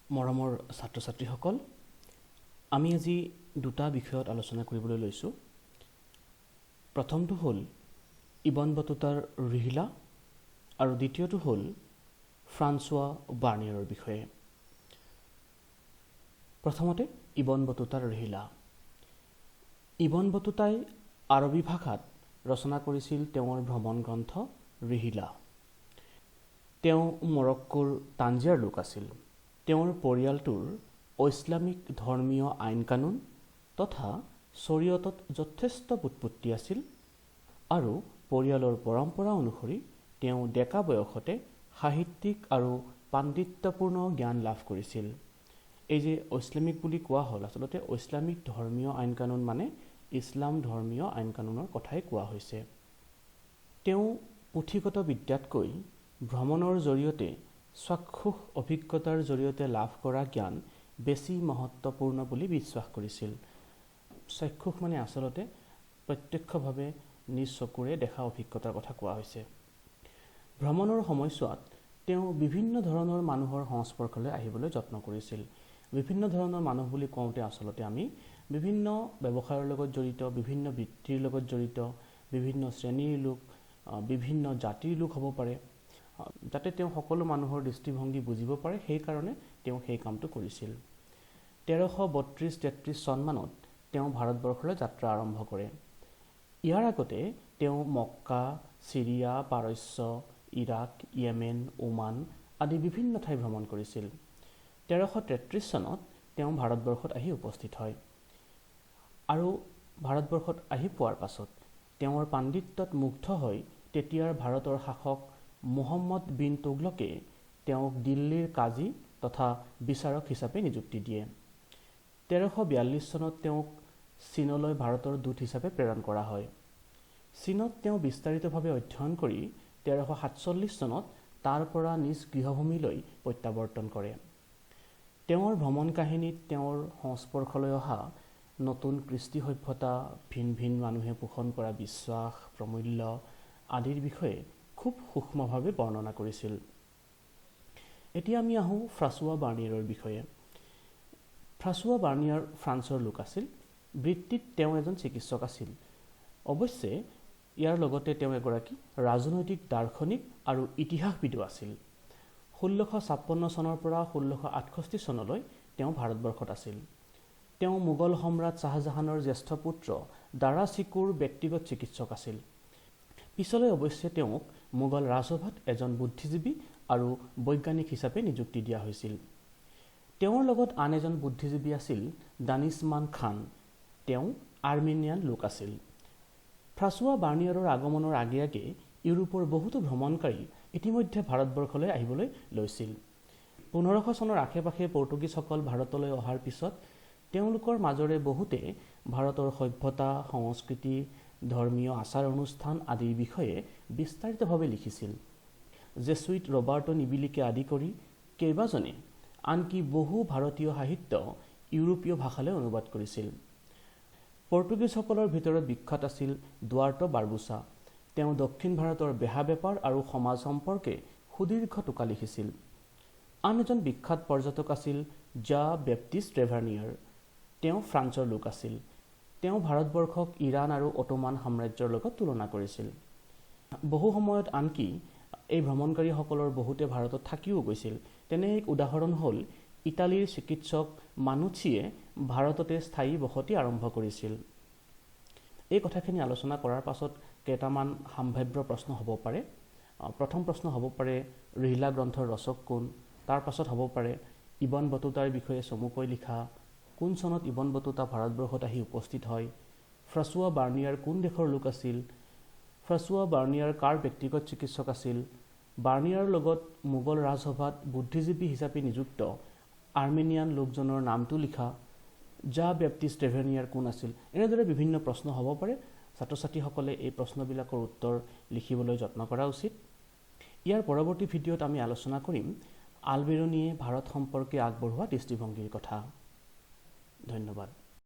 মৰমৰ ছাত্ৰ ছাত্ৰীসকল, আমি আজি দুটা বিষয়ত আলোচনা কৰিবলৈ লৈছোঁ। প্ৰথমটো হ'ল ইবন বতুতাৰ ৰিহলা আৰু দ্বিতীয়টো হ'ল ফ্ৰান্সোৱা বাৰ্নিয়াৰৰ বিষয়ে। প্ৰথমতে ইবন বতুতাৰ ৰিহলা। ইবন বতুতাই আৰবী ভাষাত ৰচনা কৰিছিল তেওঁৰ ভ্ৰমণ গ্ৰন্থ ৰিহলা। তেওঁ মৰক্কোৰ তাঞ্জিয়াৰ লোক আছিল। তেওঁৰ পৰিয়ালটোৰ ইছলামিক ধৰ্মীয় আইন কানুন তথা শৰীয়তত যথেষ্ট বুৎপত্তি আছিল আৰু পৰিয়ালৰ পৰম্পৰা অনুসৰি তেওঁ ডেকা বয়সতে সাহিত্যিক আৰু পাণ্ডিত্যপূৰ্ণ জ্ঞান লাভ কৰিছিল। এই যে ইছলামিক বুলি কোৱা হ'ল, আচলতে ইছলামিক ধৰ্মীয় আইন কানুন মানে ইছলাম ধৰ্মীয় আইন কানুনৰ কথাই কোৱা হৈছে। তেওঁ পুথিগত বিদ্যাতকৈ ভ্ৰমণৰ জৰিয়তে চাক্ষুষ অভিজ্ঞতাৰ জৰিয়তে লাভ কৰা জ্ঞান বেছি মহত্বপূৰ্ণ বুলি বিশ্বাস কৰিছিল। চাক্ষুষ মানে আচলতে প্ৰত্যক্ষভাৱে নিজ চকুৰে দেখা অভিজ্ঞতাৰ কথা কোৱা হৈছে। ভ্ৰমণৰ সময়ছোৱাত তেওঁ বিভিন্ন ধৰণৰ মানুহৰ সংস্পৰ্শলৈ আহিবলৈ যত্ন কৰিছিল। বিভিন্ন ধৰণৰ মানুহ বুলি কওঁতে আচলতে আমি বিভিন্ন ব্যৱসায়ৰ লগত জড়িত, বিভিন্ন বৃত্তিৰ লগত জড়িত, বিভিন্ন শ্ৰেণীৰ লোক, বিভিন্ন জাতিৰ লোক হ'ব পাৰে, যাতে তেওঁ সকলো মানুহৰ দৃষ্টিভংগী বুজিব পাৰে, সেইকাৰণে তেওঁ সেই কামটো কৰিছিল। 1332-33 চনমানত তেওঁ ভাৰতবৰ্ষলৈ যাত্ৰা আৰম্ভ কৰে। ইয়াৰ আগতে তেওঁ মক্কা, চিৰিয়া, পাৰস্য, ইৰাক, য়েমেন, ওমান আদি বিভিন্ন ঠাই ভ্ৰমণ কৰিছিল। 1333 চনত তেওঁ ভাৰতবৰ্ষত আহি উপস্থিত হয় আৰু ভাৰতবৰ্ষত আহি পোৱাৰ পাছত তেওঁৰ পাণ্ডিত্যত মুগ্ধ হৈ তেতিয়াৰ ভাৰতৰ শাসক মুহম্মদ বিন তুগলকে তেওঁক দিল্লীৰ কাজী তথা বিচাৰক হিচাপে নিযুক্তি দিয়ে। 1342 চনত তেওঁক চীনলৈ ভাৰতৰ দূত হিচাপে প্ৰেৰণ কৰা হয়। চীনত তেওঁ বিস্তাৰিতভাৱে অধ্যয়ন কৰি 1347 চনত তাৰ পৰা নিজ গৃহভূমিলৈ প্ৰত্যাৱৰ্তন কৰে। তেওঁৰ ভ্ৰমণ কাহিনীত তেওঁৰ সংস্পৰ্শলৈ অহা নতুন কৃষ্টি সভ্যতা, ভিন ভিন মানুহে পোষণ কৰা বিশ্বাস, প্ৰমূল্য আদিৰ বিষয়ে খুব সূক্ষ্মভাৱে বৰ্ণনা কৰিছিল। এতিয়া আমি আহোঁ ফ্ৰান্সোৱা বাৰ্নিয়াৰৰ বিষয়ে। ফ্ৰান্সোৱা বাৰ্নিয়াৰ ফ্ৰান্সৰ লোক আছিল। বৃত্তিত তেওঁ এজন চিকিৎসক আছিল। অৱশ্যে ইয়াৰ লগতে তেওঁ এগৰাকী ৰাজনৈতিক দাৰ্শনিক আৰু ইতিহাসবিদো আছিল। 1656 চনৰ পৰা 1668 চনলৈ তেওঁ ভাৰতবৰ্ষত আছিল। তেওঁ মোগল সম্ৰাট শ্বাহজাহানৰ জ্যেষ্ঠ পুত্ৰ দাৰা চিকুৰ ব্যক্তিগত চিকিৎসক আছিল। পিছলৈ অৱশ্যে তেওঁক মোগল ৰাজসভাত এজন বুদ্ধিজীৱী আৰু বৈজ্ঞানিক হিচাপে নিযুক্তি দিয়া হৈছিল। তেওঁৰ লগত আন এজন বুদ্ধিজীৱী আছিল দানিছমান খান। তেওঁ আৰ্মেনিয়ান লোক আছিল। ফ্ৰান্সোৱা বাৰ্নিয়াৰৰ আগমনৰ আগে আগে ইউৰোপৰ বহুতো ভ্ৰমণকাৰী ইতিমধ্যে ভাৰতবৰ্ষলৈ আহিবলৈ লৈছিল। 1500 চনৰ আশে পাশে পৰ্তুগীজসকল ভাৰতলৈ অহাৰ পিছত তেওঁলোকৰ মাজৰে বহুতে ভাৰতৰ সভ্যতা, সংস্কৃতি, ধৰ্মীয় আচাৰ অনুষ্ঠান আদিৰ বিষয়ে বিস্তাৰিতভাৱে লিখিছিল। জেছুইট ৰবাৰ্টো নিবিলিকে আদি কৰি কেইবাজনে আনকি বহু ভাৰতীয় সাহিত্য ইউৰোপীয় ভাষালৈ অনুবাদ কৰিছিল। পৰ্তুগীজসকলৰ ভিতৰত বিখ্যাত আছিল দুৱাৰ্টো বাৰ্বোছা। তেওঁ দক্ষিণ ভাৰতৰ বেহা বেপাৰ আৰু সমাজ সম্পৰ্কে সুদীৰ্ঘ টোকা লিখিছিল। আন এজন বিখ্যাত পৰ্যটক আছিল জ্যা বেপ্টিষ্ট ট্ৰেভাৰ্নিয়াৰ। তেওঁ ফ্ৰান্সৰ লোক আছিল। তেওঁ ভাৰতবৰ্ষক ইৰাণ আৰু অটোমান সাম্ৰাজ্যৰ লগত তুলনা কৰিছিল। বহু সময়ত আনকি এই ভ্ৰমণকাৰীসকলৰ বহুতে ভাৰতত থাকিও গৈছিল। তেনে এক উদাহৰণ হ'ল ইটালীৰ চিকিৎসক মানুচিয়ে ভাৰততে স্থায়ী বসতি আৰম্ভ কৰিছিল। এই কথাখিনি আলোচনা কৰাৰ পাছত কেইটামান সাম্ভাব্য প্ৰশ্ন হ'ব পাৰে। প্ৰথম প্ৰশ্ন হ'ব পাৰে ৰিহলা গ্ৰন্থৰ ৰচক কোন? তাৰ পাছত হ'ব পাৰে ইবন বতুতাৰ বিষয়ে চমুকৈ লিখা, কোন চনত ইবন বতুতা ভাৰতবৰ্ষত আহি উপস্থিত হয়, ফ্ৰান্সোৱা বাৰ্নিয়াৰ কোন দেশৰ লোক আছিল, ফ্ৰান্সোৱা বাৰ্নিয়াৰ কাৰ ব্যক্তিগত চিকিৎসক আছিল, বাৰ্নিয়াৰ লগত মোগল ৰাজসভাত বুদ্ধিজীৱী হিচাপে নিযুক্ত আৰ্মেনিয়ান লোকজনৰ নামটো লিখা, জ্যা বেপ্টিষ্ট ট্ৰেভাৰ্নিয়াৰ কোন আছিল। এনেদৰে বিভিন্ন প্ৰশ্ন হ'ব পাৰে। ছাত্ৰ ছাত্ৰীসকলে এই প্ৰশ্নবিলাকৰ উত্তৰ লিখিবলৈ যত্ন কৰা উচিত। ইয়াৰ পৰৱৰ্তী ভিডিঅ'ত আমি আলোচনা কৰিম আলবেৰুনিয়ে ভাৰত সম্পৰ্কে আগবঢ়োৱা দৃষ্টিভংগীৰ কথা। ধন্যবাদ।